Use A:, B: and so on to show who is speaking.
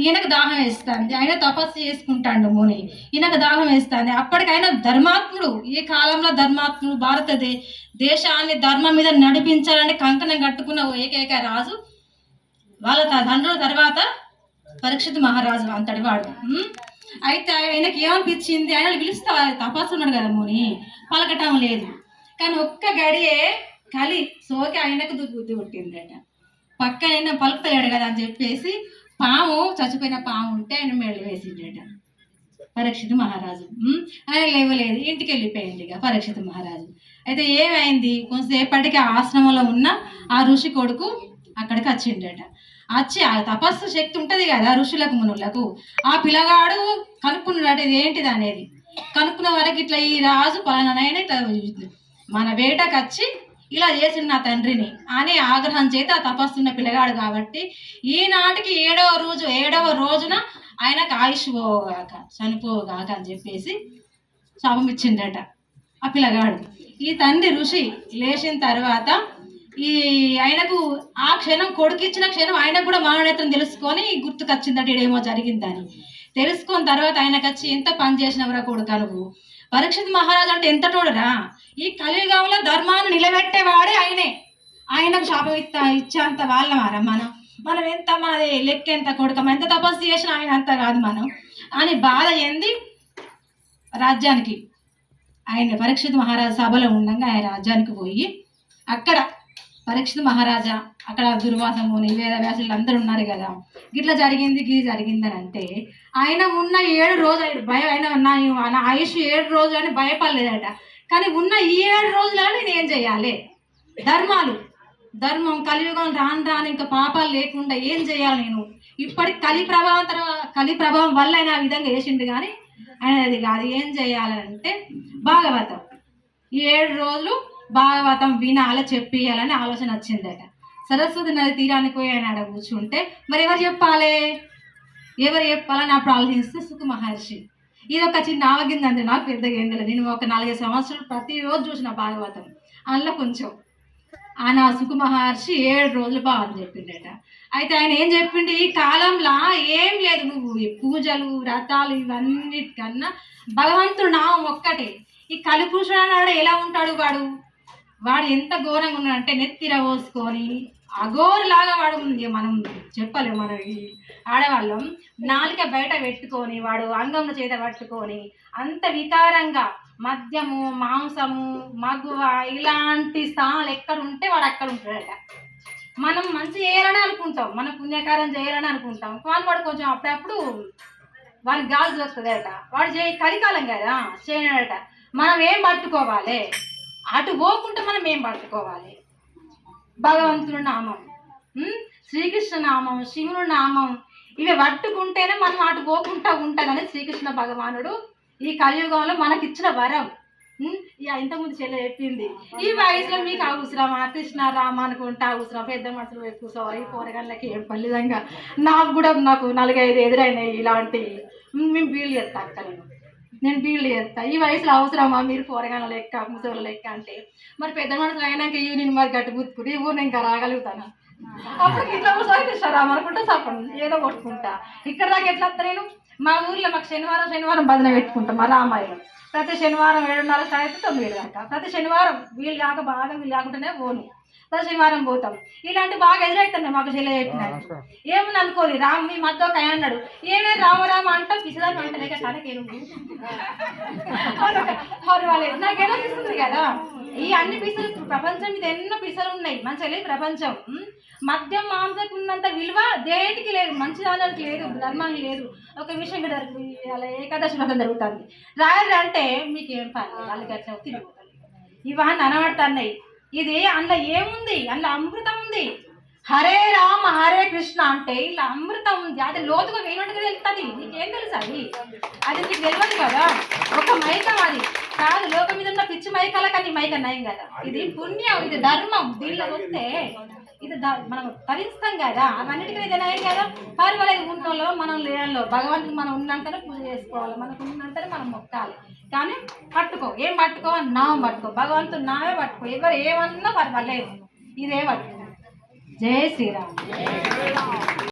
A: ఈయనకు దాహం వేస్తుంది, ఆయన తపస్సు చేసుకుంటాడు ముని, ఈయనకు దాహం వేస్తుంది. అప్పటికైనా ధర్మాత్ముడు, ఈ కాలంలో ధర్మాత్ముడు, దేశాన్ని ధర్మం మీద నడిపించాలని కంకణం కట్టుకున్న ఏకైక రాజు వాళ్ళ తండ్రుల తర్వాత పరీక్షిత్ మహారాజు అంతటి వాడు. అయితే ఆయనకి ఏమనిపించింది, ఆయన పిలుస్తా తపస్సు ఉన్నాడు కదా ముని, పలకటం లేదు. కానీ ఒక్క గడియే కలి సోకి ఆయనకు బుద్ధి పుట్టిందట, పక్కనైనా పలుకుతలేడు కదా అని చెప్పేసి పాము, చచ్చిపోయిన పాము ఉంటే ఆయన మెళ్ళు వేసిండట పరీక్షిత్ మహారాజు. ఆయన లేవలేదు, ఇంటికి వెళ్ళిపోయింది ఇక పరీక్షిత్ మహారాజు. అయితే ఏమైంది, కొంతసేపటికి ఆశ్రమంలో ఉన్న ఆ ఋషి కొడుకు అక్కడికి వచ్చిండట. వచ్చి ఆ తపస్సు శక్తి ఉంటుంది కదా ఋషులకు మునులకు, ఆ పిల్లగాడు కనుక్కున్నాడు ఇది ఏంటిది అనేది. కనుక్కున్న వరకు ఇట్లా ఈ రాజు పలానాయన ఇట్లా మన వేటకు వచ్చి ఇలా చేసిండు నా తండ్రిని అని ఆగ్రహం చేత ఆ తపస్సున్న పిల్లగాడు కాబట్టి ఈనాటికి 7వ రోజున ఆయనకు ఆయుష్ పోగాక చనిపోగాక అని చెప్పేసి శాపం ఇచ్చిండట ఆ పిల్లగాడు. ఈ తండ్రి ఋషి లేచిన తర్వాత ఈ ఆయనకు ఆ క్షణం, కొడుకు ఇచ్చిన క్షణం ఆయనకు కూడా మాననేత్రం తెలుసుకొని గుర్తుకొచ్చిందట ఇడేమో జరిగిందని. తెలుసుకున్న తర్వాత ఆయనకు వచ్చి ఎంత పని చేసినవరా కొడుకు నువ్వు, పరీక్షిత్ మహారాజు అంటే ఎంత తోడరా, ఈ కలియుగంలో ధర్మాన్ని నిలబెట్టేవాడే ఆయనే, ఆయనకు శాపం ఇచ్చేంత వాళ్ళమారా మనం ఎంత, మనది లెక్క ఎంత కొడుక, ఎంత తపస్సు చేసినా ఆయన అంత కాదు మనం అని బాధ చెంది రాజ్యానికి, ఆయన పరీక్షిత్ మహారాజు సభలో ఉండగా ఆయన రాజ్యానికి పోయి అక్కడ పరీక్షిత్ మహారాజా, అక్కడ దుర్వాస ముని, వేదవ్యాసులు అందరూ ఉన్నారు కదా, గిట్లా జరిగింది గిది జరిగిందని అంటే ఆయన ఉన్న 7 రోజులు భయం, ఆయన ఆయుష్ 7 రోజులు అని భయపడలేదట. కానీ ఉన్న ఈ 7 రోజులలో నేను ఏం చేయాలి, ధర్మం కలియుగం రాను ఇంకా పాపాలు లేకుండా ఏం చేయాలి నేను, ఇప్పటికి కలి ప్రభావం వల్ల ఆయన ఆ విధంగా వేసిండు. కానీ ఆయన అది కాదు, ఏం చేయాలంటే భాగవతం ఈ 7 రోజులు భాగవతం వినాల చెప్పియాలని ఆలోచన వచ్చిందట. సరస్వతి నది తీరానికి పోయి ఆయన ఆడ కూర్చుంటే మరి ఎవరు చెప్పాలని అప్పుడు ఆలోచిస్తే సుఖ మహర్షి. ఇది ఒక చిన్న ఆవగిందంటే నాకు పెద్దగా ఏం తెలియదు, నేను ఒక 4-5 సంవత్సరాలు ప్రతిరోజు చూసిన భాగవతం, అందులో కొంచెం ఆయన సుఖ మహర్షి 7 రోజులు బాగా చెప్పిండట. అయితే ఆయన ఏం చెప్పిండు, ఈ కాలంలో ఏం లేదు, నువ్వు పూజలు వ్రతాలు ఇవన్నిటికన్నా భగవంతుడు నామం ఒక్కటే. ఈ కలిపురుషుడు ఎలా ఉంటాడు, వాడు ఎంత ఘోరంగా ఉన్నాడంటే నెత్తిర పోసుకొని అఘోరులాగా వాడు, మనం చెప్పలేము, మన ఈ ఆడవాళ్ళం నాలుక బయట పెట్టుకొని వాడు అంగం చేత పట్టుకొని అంత వికారంగా మద్యము, మాంసము, మగువ ఇలాంటి స్థానాలు ఎక్కడ ఉంటే వాడు అక్కడ ఉంటాడట. మనం మంచి చేయాలని అనుకుంటాం, మనం పుణ్యకారం చేయాలని అనుకుంటాం, కానీ వాడు కొంచెం అప్పుడప్పుడు వాడికి గాలి వస్తుందట, వాడు కలికాలం కదా చేయడట. మనం ఏం పట్టుకోవాలి, అటు పోకుండా మనం ఏం పట్టుకోవాలి, భగవంతుడి నామం, శ్రీకృష్ణ నామం, శివుని నామం, ఇవి పట్టుకుంటేనే మనం అటు పోకుండా ఉంటామని శ్రీకృష్ణ భగవానుడు ఈ కలియుగంలో మనకిచ్చిన వరం. ఇంతకుముందు చెల్లె చెప్పింది, ఈ వయసులో మీకు అవసరమా కృష్ణ రామ అనుకుంటా అవసరం, పెద్ద మనుషులు ఎక్కువ ఈ పోరగాళ్ళకి ఏం పల్లిదంగా నాకు 4-5 ఎదురైనాయి ఇలాంటివి, మేము బీళ్ళు చేస్తా అక్క, నేను బీళ్ళు చేస్తా, ఈ వయసులో అవసరమా మీరు పోరగాళ్ళ లెక్క ముసోళ్ళ లెక్క అంటే, మరి పెద్ద మనుషులు అయినాక నేను మరి గట్టి బుద్ధుకుని ఈ ఊరు నేను ఇంకా రాగలుగుతాను, అప్పుడు ఇట్లా ఒకసారి కృష్ణరామ అనుకుంటా చెప్పండి ఏదో కొట్టుకుంటా. ఇక్కడ దాకా ఎట్లా వస్తా నేను, మా ఊర్లో మాకు శనివారం భజన పెట్టుకుంటాం, మా రామాయణం ప్రతి శనివారం 7:30 స్టార్ట్ అయితే 9 దాకా, ప్రతి శనివారం వీళ్ళు కాకుండానే పోను, ప్రతి శనివారం పోతాం. ఇలాంటి బాగా ఎదురవుతున్నాయి మాకు చెల్లె చెప్పినట్టు. ఏమని అనుకోని రామ్ మీ మధ్య ఒక ఆయన అన్నాడు, ఏమే రామ అంటా పిసిదాన్ని అంటలేక తనకేను నాకు ఎలా పిస్తుంది కదా, ఈ అన్ని పిసలు ప్రపంచం మీద ఎన్నో పిసలు ఉన్నాయి, మంచిగా ప్రపంచం. మద్యం మాంసకు ఉన్నంత విలువ దేనికి లేదు, మంచి దానికి లేదు, ధర్మానికి లేదు. ఒక విషయం కూడా అలా ఏకాదశి వ్రతం జరుగుతుంది, రాయరు అంటే మీకేం పని, వాళ్ళకి అట్లా తిరిగిపోతారు, ఇవన్నీ అనబడుతున్నాయి. ఇది అందులో ఏముంది, అందులో అమృతం ఉంది, హరే రామ హరే కృష్ణ అంటే ఇలా అమృతం ఉంది, అది లోతుగా వేయనట్టుగా తెలుస్తుంది. నీకేం తెలుసు అది నీకు తెలియదు కదా, ఒక మైకం అది కాదు, లోకం మీద ఉన్న పిచ్చి మైకాల కానీ మైక నయం కదా, ఇది పుణ్యం, ఇది ధర్మం, దీనిలో వస్తే ఇది మనం తరిస్తాం కదా, అవన్నిటికీ ఇది నయం కదా. పర్వాలేదు ఉంటలో మనం లేడంలో భగవంతుడు మనం ఉన్నంతనే పూజ చేసుకోవాలి, మనకు ఉన్నంతనే మనం మొక్కాలి. కానీ ఏం పట్టుకో, నామం పట్టుకో, భగవంతుడు నామే పట్టుకో, ఎవరు ఏమన్నా పర్వాలేదు, ఇదే పట్టుకో. జై శ్రీరామ్.